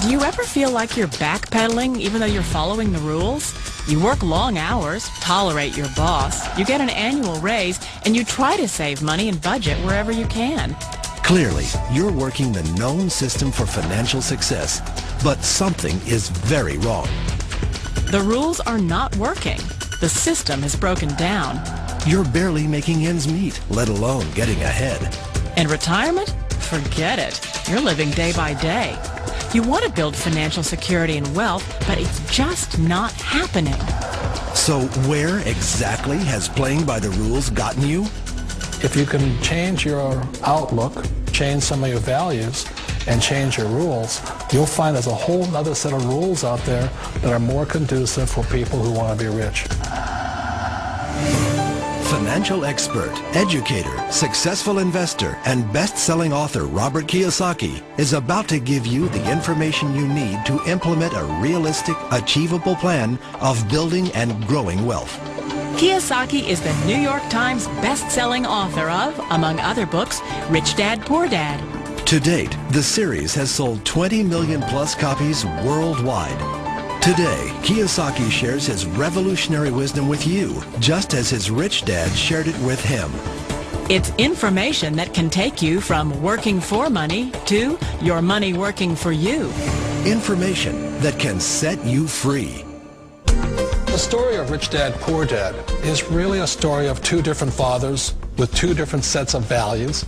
Do you ever feel like you're backpedaling even though you're following the rules? You work long hours, tolerate your boss, you get an annual raise, and you try to save money and budget wherever you can. Clearly, you're working the known system for financial success, but something is very wrong. The rules are not working. The system has broken down. You're barely making ends meet, let alone getting ahead. And retirement? Forget it. You're living day by day. You want to build financial security and wealth, but it's just not happening. So where exactly has playing by the rules gotten you? If you can change your outlook, change some of your values, and change your rules, you'll find there's a whole other set of rules out there that are more conducive for people who want to be rich. Financial expert, educator, successful investor, and best-selling author Robert Kiyosaki is about to give you the information you need to implement a realistic, achievable plan of building and growing wealth. Kiyosaki is the New York Times best-selling author of, among other books, Rich Dad, Poor Dad. To date, the series has sold 20 million plus copies worldwide. Today, Kiyosaki shares his revolutionary wisdom with you, just as his rich dad shared it with him. It's information that can take you from working for money to your money working for you. Information that can set you free. The story of Rich Dad, Poor Dad is really a story of two different fathers with two different sets of values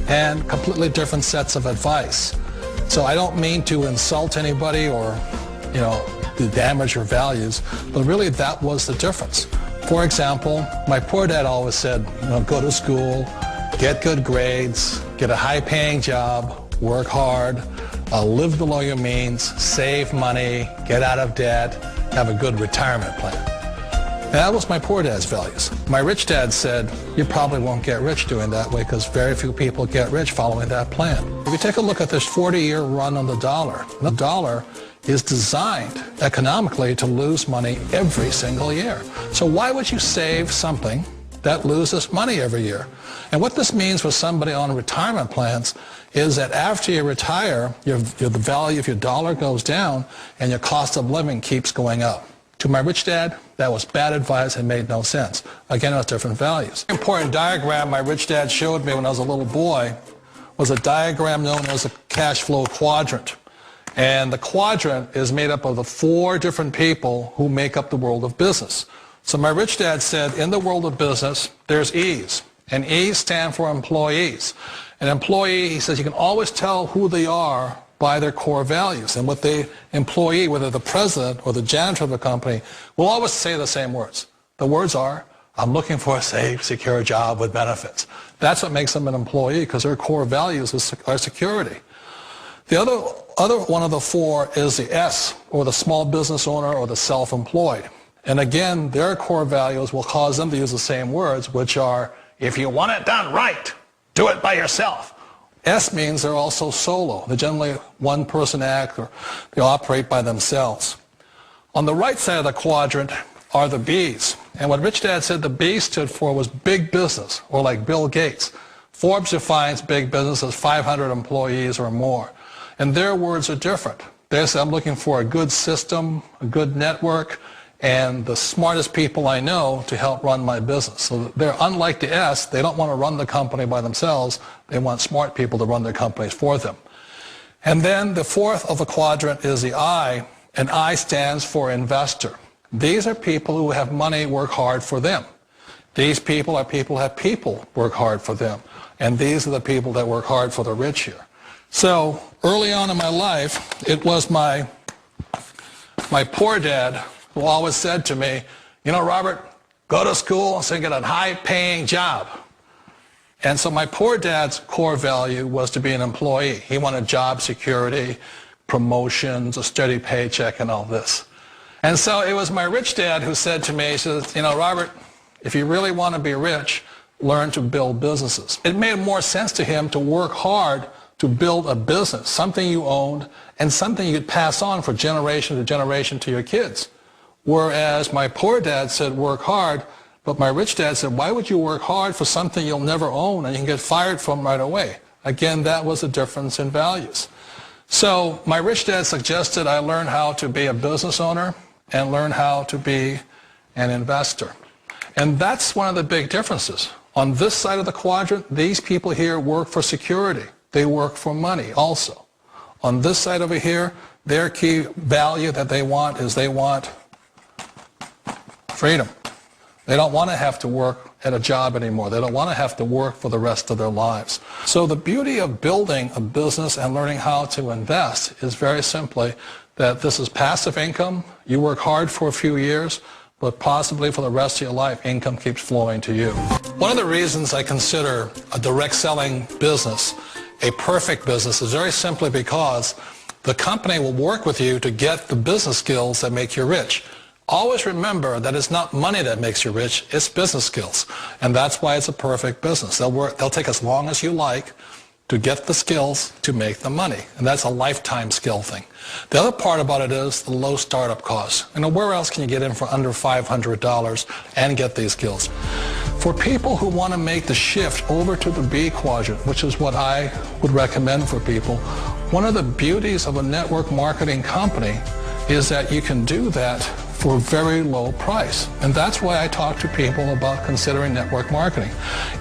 and completely different sets of advice. So I don't mean to insult anybody or, to damage your values, but really that was the difference. For example, my poor dad always said, go to school, get good grades, get a high-paying job, work hard, live below your means, save money, get out of debt, have a good retirement plan. And that was my poor dad's values. My rich dad said, you probably won't get rich doing that way because very few people get rich following that plan. If you take a look at this 40-year run on the dollar is designed economically to lose money every single year. So why would you save something that loses money every year? And what this means for somebody on retirement plans is that after you retire, the value of your dollar goes down and your cost of living keeps going up. To my rich dad, that was bad advice and made no sense. Again, it was different values. An important diagram my rich dad showed me when I was a little boy was a diagram known as a cash flow quadrant. And the quadrant is made up of the four different people who make up the world of business. So my rich dad said, in the world of business, there's E's. And E's stand for employees. An employee, he says, you can always tell who they are by their core values. And what the employee, whether the president or the janitor of the company, will always say the same words. The words are, I'm looking for a safe, secure job with benefits. That's what makes them an employee, because their core values are security. The other one of the four is the S, or the small business owner or the self-employed. And again, their core values will cause them to use the same words, which are, if you want it done right, do it by yourself. S means they're also solo. They're generally one-person act, or they operate by themselves. On the right side of the quadrant are the B's. And what Rich Dad said the B stood for was big business, or like Bill Gates. Forbes defines big business as 500 employees or more. And their words are different. They say, I'm looking for a good system, a good network, and the smartest people I know to help run my business. So they're unlike the S. They don't want to run the company by themselves. They want smart people to run their companies for them. And then the fourth of the quadrant is the I, and I stands for investor. These are people who have money work hard for them. These people are people who have people work hard for them. And these are the people that work hard for the rich here. So early on in my life, it was my poor dad who always said to me, Robert, go to school so you get a high-paying job. And so my poor dad's core value was to be an employee. He wanted job security, promotions, a steady paycheck, and all this. And so it was my rich dad who said to me, he says, Robert, if you really want to be rich, learn to build businesses. It made more sense to him to work hard to build a business, something you owned, and something you could pass on for generation to generation to your kids. Whereas my poor dad said work hard, but my rich dad said, why would you work hard for something you'll never own and you can get fired from right away? Again, that was a difference in values. So my rich dad suggested I learn how to be a business owner and learn how to be an investor. And that's one of the big differences. On this side of the quadrant, these people here work for security. They work for money also. On this side over here, their key value that they want is they want freedom. They don't want to have to work at a job anymore. They don't want to have to work for the rest of their lives. So the beauty of building a business and learning how to invest is very simply that this is passive income. You work hard for a few years, but possibly for the rest of your life, income keeps flowing to you. One of the reasons I consider a direct selling business a perfect business is very simply because the company will work with you to get the business skills that make you rich. Always remember that it's not money that makes you rich, it's business skills. And that's why it's a perfect business. They'll take as long as you like to get the skills to make the money. And that's a lifetime skill thing. The other part about it is the low startup costs. Where else can you get in for under $500 and get these skills? For people who want to make the shift over to the B quadrant, which is what I would recommend for people, one of the beauties of a network marketing company is that you can do that for a very low price. And that's why I talk to people about considering network marketing.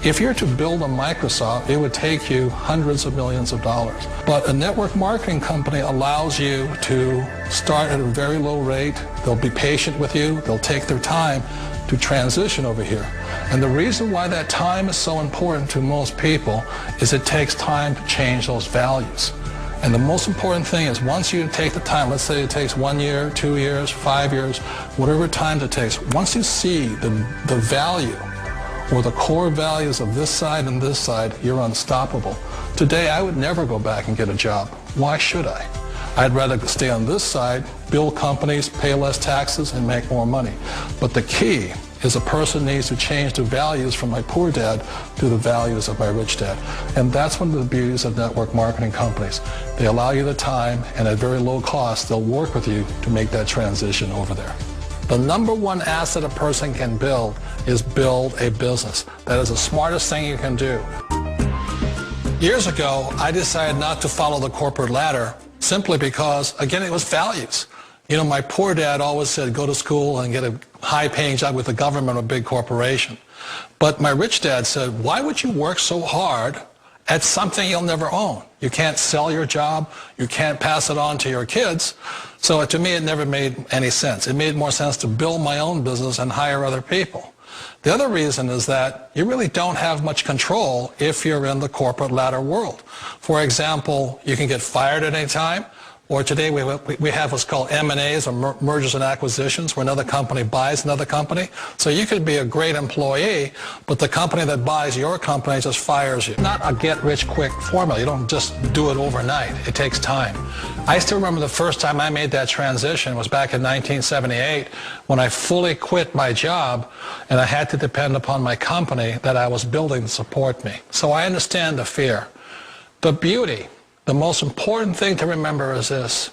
If you're to build a Microsoft, it would take you hundreds of millions of dollars. But a network marketing company allows you to start at a very low rate. They'll be patient with you. They'll take their time to transition over here. And the reason why that time is so important to most people is it takes time to change those values. And the most important thing is once you take the time, let's say it takes 1 year, 2 years, 5 years, whatever time it takes, once you see the value or the core values of this side and this side, you're unstoppable. Today, I would never go back and get a job. Why should I? I'd rather stay on this side, build companies, pay less taxes, and make more money. But the key is a person needs to change the values from my poor dad to the values of my rich dad. And that's one of the beauties of network marketing companies. They allow you the time, and at very low cost, they'll work with you to make that transition over there. The number one asset a person can build is build a business. That is the smartest thing you can do. Years ago, I decided not to follow the corporate ladder simply because, again, it was values. My poor dad always said, go to school and get a high-paying job with the government or a big corporation. But my rich dad said, why would you work so hard at something you'll never own? You can't sell your job. You can't pass it on to your kids. So to me, it never made any sense. It made more sense to build my own business and hire other people. The other reason is that you really don't have much control if you're in the corporate ladder world. For example, you can get fired at any time. Or today we have what's called M&As, or mergers and acquisitions, where another company buys another company. So you could be a great employee, but the company that buys your company just fires you. Not a get-rich-quick formula. You don't just do it overnight. It takes time. I still remember the first time I made that transition was back in 1978 when I fully quit my job and I had to depend upon my company that I was building to support me. So I understand the fear. The beauty. The most important thing to remember is this.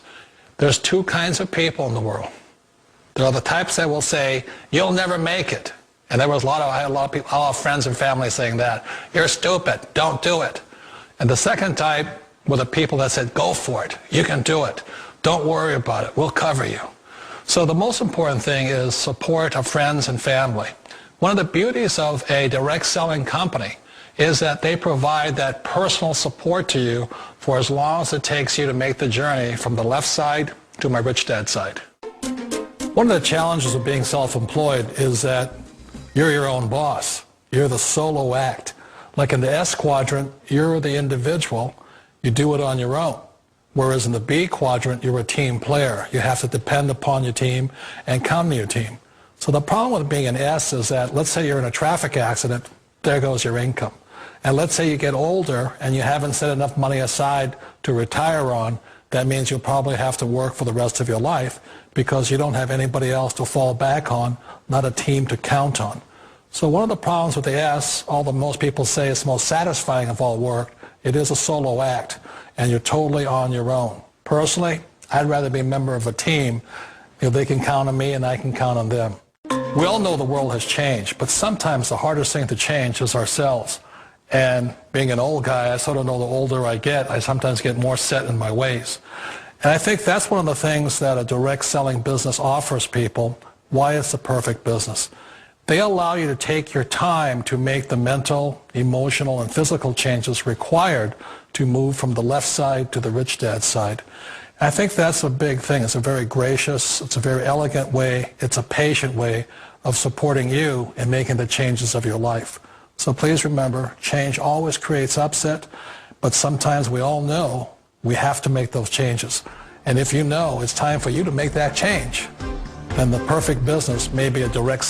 There's two kinds of people in the world. There are the types that will say, you'll never make it. And I had a lot of people, a lot of friends and family saying that. You're stupid. Don't do it. And the second type were the people that said, go for it. You can do it. Don't worry about it. We'll cover you. So the most important thing is support of friends and family. One of the beauties of a direct selling company is that they provide that personal support to you for as long as it takes you to make the journey from the left side to my rich dad side. One of the challenges of being self-employed is that you're your own boss. You're the solo act. Like in the S quadrant, you're the individual. You do it on your own. Whereas in the B quadrant, you're a team player. You have to depend upon your team and count on your team. So the problem with being an S is that, let's say you're in a traffic accident, there goes your income. And let's say you get older and you haven't set enough money aside to retire on, that means you'll probably have to work for the rest of your life because you don't have anybody else to fall back on, not a team to count on. So one of the problems with the S, although most people say it's the most satisfying of all work, it is a solo act and you're totally on your own. Personally, I'd rather be a member of a team if they can count on me and I can count on them. We all know the world has changed, but sometimes the hardest thing to change is ourselves. And being an old guy, I sort of know the older I get, I sometimes get more set in my ways. And I think that's one of the things that a direct selling business offers people, why it's the perfect business. They allow you to take your time to make the mental, emotional, and physical changes required to move from the left side to the rich dad side. And I think that's a big thing. It's a very gracious, it's a very elegant way, it's a patient way of supporting you in making the changes of your life. So please remember, change always creates upset, but sometimes we all know we have to make those changes. And if you know it's time for you to make that change, then the perfect business may be a direct